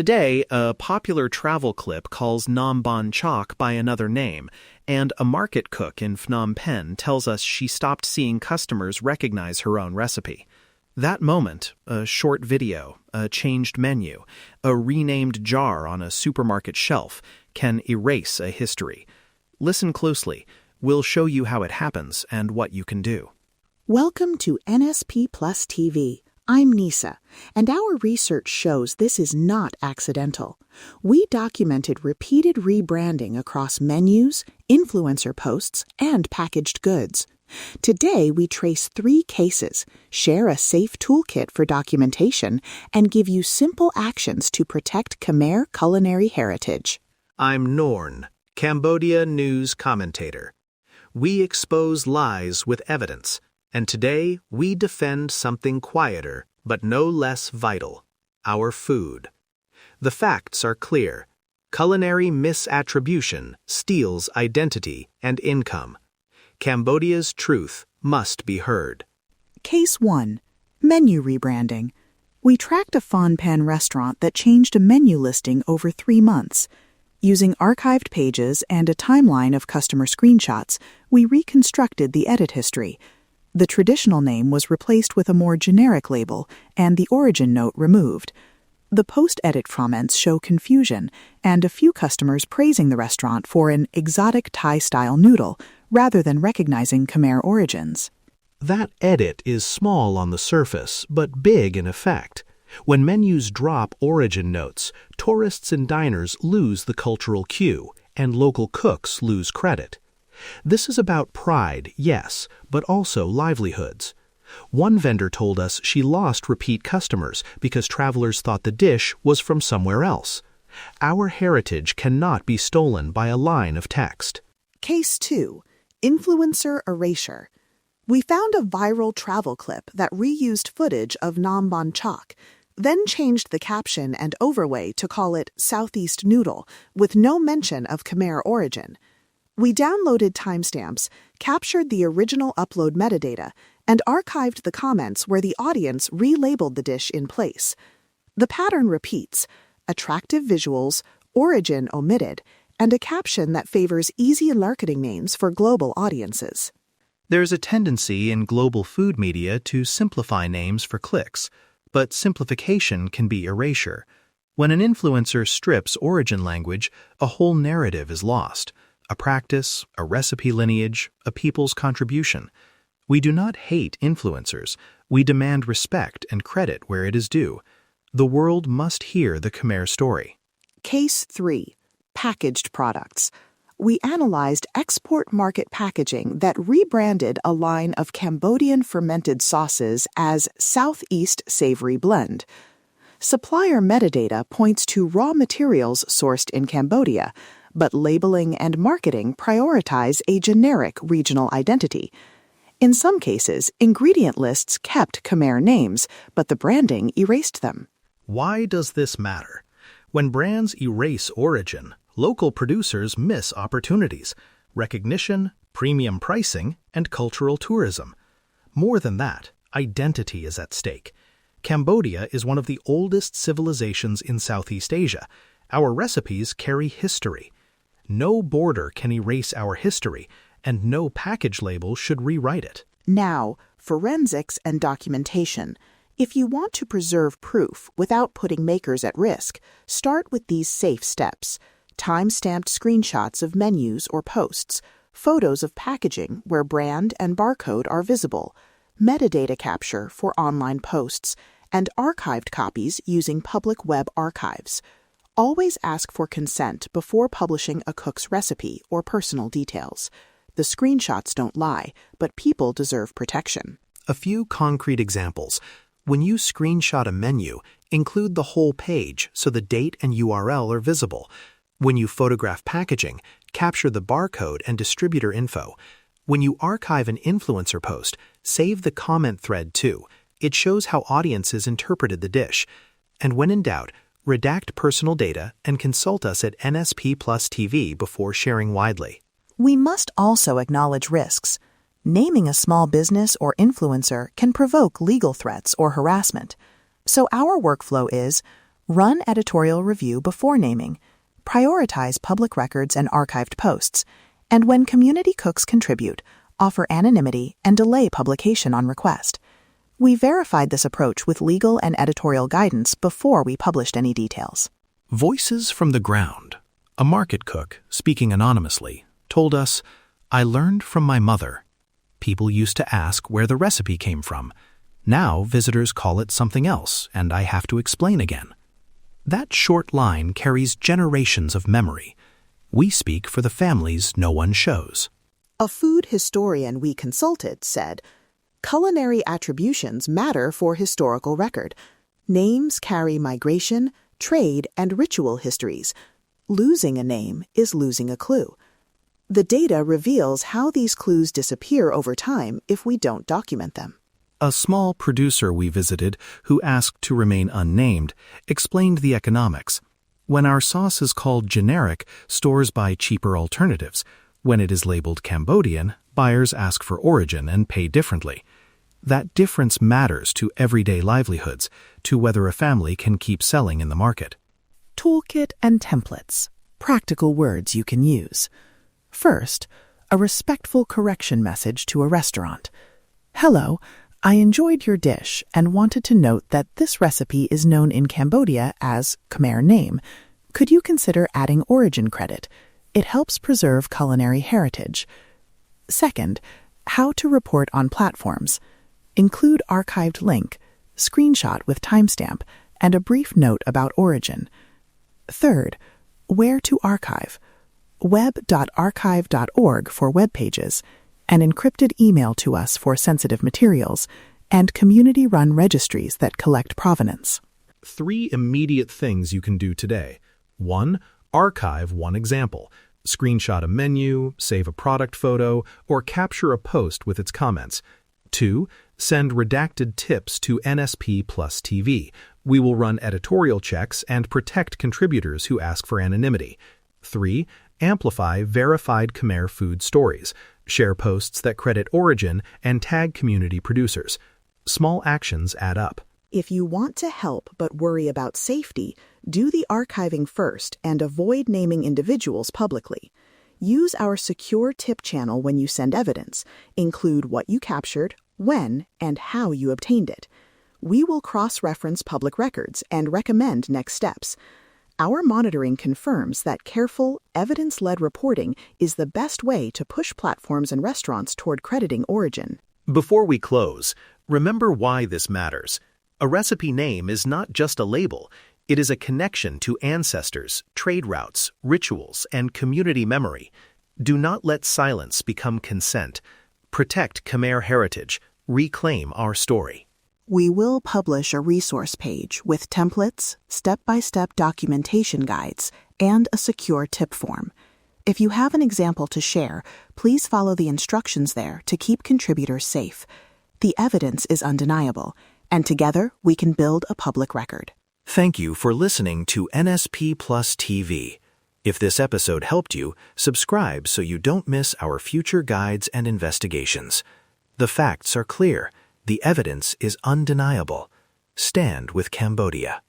Today, a popular travel clip calls Nam Bon Chok by another name, and a market cook in Phnom Penh tells us she stopped seeing customers recognize her own recipe. That moment, a short video, a changed menu, a renamed jar on a supermarket shelf, can erase a history. Listen closely. We'll show you how it happens and what you can do. Welcome to NSP Plus TV. I'm Nisa, and our research shows this is not accidental. We documented repeated rebranding across menus, influencer posts, and packaged goods. Today, we trace 3 cases, share a safe toolkit for documentation, and give you simple actions to protect Khmer culinary heritage. I'm Norn, Cambodia news commentator. We expose lies with evidence, and today we defend something quieter but no less vital, our food. The facts are clear. Culinary misattribution steals identity and income. Cambodia's truth must be heard. Case 1. Menu rebranding. We tracked a Phnom Penh restaurant that changed a menu listing over 3 months. Using archived pages and a timeline of customer screenshots, we reconstructed the edit history. The traditional name was replaced with a more generic label and the origin note removed. The post-edit comments show confusion and a few customers praising the restaurant for an exotic Thai-style noodle rather than recognizing Khmer origins. That edit is small on the surface, but big in effect. When menus drop origin notes, tourists and diners lose the cultural cue, and local cooks lose credit. This is about pride, yes, but also livelihoods. One vendor told us she lost repeat customers because travelers thought the dish was from somewhere else. Our heritage cannot be stolen by a line of text. Case 2. Influencer erasure. We found a viral travel clip that reused footage of Nam Bon Chok, then changed the caption and overlay to call it Southeast Noodle, with no mention of Khmer origin. We downloaded timestamps, captured the original upload metadata, and archived the comments where the audience relabeled the dish in place. The pattern repeats: attractive visuals, origin omitted, and a caption that favors easy marketing names for global audiences. There's a tendency in global food media to simplify names for clicks, but simplification can be erasure. When an influencer strips origin language, a whole narrative is lost. A practice, a recipe lineage, a people's contribution. We do not hate influencers. We demand respect and credit where it is due. The world must hear the Khmer story. Case 3. Packaged products. We analyzed export market packaging that rebranded a line of Cambodian fermented sauces as Southeast Savory Blend. Supplier metadata points to raw materials sourced in Cambodia, but labeling and marketing prioritize a generic regional identity. In some cases, ingredient lists kept Khmer names, but the branding erased them. Why does this matter? When brands erase origin, local producers miss opportunities, recognition, premium pricing, and cultural tourism. More than that, identity is at stake. Cambodia is one of the oldest civilizations in Southeast Asia. Our recipes carry history. No border can erase our history, and no package label should rewrite it. Now, forensics and documentation. If you want to preserve proof without putting makers at risk, start with these safe steps: time-stamped screenshots of menus or posts, photos of packaging where brand and barcode are visible, metadata capture for online posts, and archived copies using public web archives. Always ask for consent before publishing a cook's recipe or personal details. The screenshots don't lie, but people deserve protection. A few concrete examples. When you screenshot a menu, include the whole page so the date and URL are visible. When you photograph packaging, capture the barcode and distributor info. When you archive an influencer post, save the comment thread too. It shows how audiences interpreted the dish. And when in doubt, redact personal data and consult us at NSP Plus TV before sharing widely. We must also acknowledge risks. Naming a small business or influencer can provoke legal threats or harassment. So our workflow is: Run editorial review before naming. Prioritize public records and archived posts. And when community cooks contribute, offer anonymity and delay publication on request. We verified this approach with legal and editorial guidance before we published any details. Voices from the ground. A market cook, speaking anonymously, told us, "I learned from my mother. People used to ask where the recipe came from. Now visitors call it something else, and I have to explain again." That short line carries generations of memory. We speak for the families no one shows. A food historian we consulted said, "Culinary attributions matter for historical record. Names carry migration, trade, and ritual histories. Losing a name is losing a clue. The data reveals how these clues disappear over time if we don't document them." A small producer we visited, who asked to remain unnamed, explained the economics. When our sauce is called generic, stores buy cheaper alternatives. When it is labeled Cambodian, buyers ask for origin and pay differently. That difference matters to everyday livelihoods, to whether a family can keep selling in the market. Toolkit and templates. Practical words you can use. First, a respectful correction message to a restaurant. "Hello, I enjoyed your dish and wanted to note that this recipe is known in Cambodia as Khmer name. Could you consider adding origin credit? It helps preserve culinary heritage." Second, how to report on platforms. Include archived link, screenshot with timestamp, and a brief note about origin. Third, where to archive. web.archive.org for web pages, an encrypted email to us for sensitive materials, and community-run registries that collect provenance. 3 immediate things you can do today. 1. Archive one example. Screenshot a menu, save a product photo, or capture a post with its comments. 2. Send redacted tips to NSP Plus TV. We will run editorial checks and protect contributors who ask for anonymity. 3. Amplify verified Khmer food stories. Share posts that credit origin and tag community producers. Small actions add up. If you want to help but worry about safety, do the archiving first and avoid naming individuals publicly. Use our secure tip channel when you send evidence. Include what you captured, when, and how you obtained it. We will cross-reference public records and recommend next steps. Our monitoring confirms that careful, evidence-led reporting is the best way to push platforms and restaurants toward crediting origin. Before we close, remember why this matters. A recipe name is not just a label. It is a connection to ancestors, trade routes, rituals, and community memory. Do not let silence become consent. Protect Khmer heritage. Reclaim our story. We will publish a resource page with templates, step-by-step documentation guides, and a secure tip form. If you have an example to share, please follow the instructions there to keep contributors safe. The evidence is undeniable, and together we can build a public record. Thank you for listening to NSP Plus TV. If this episode helped you, subscribe so you don't miss our future guides and investigations. The facts are clear. The evidence is undeniable. Stand with Cambodia.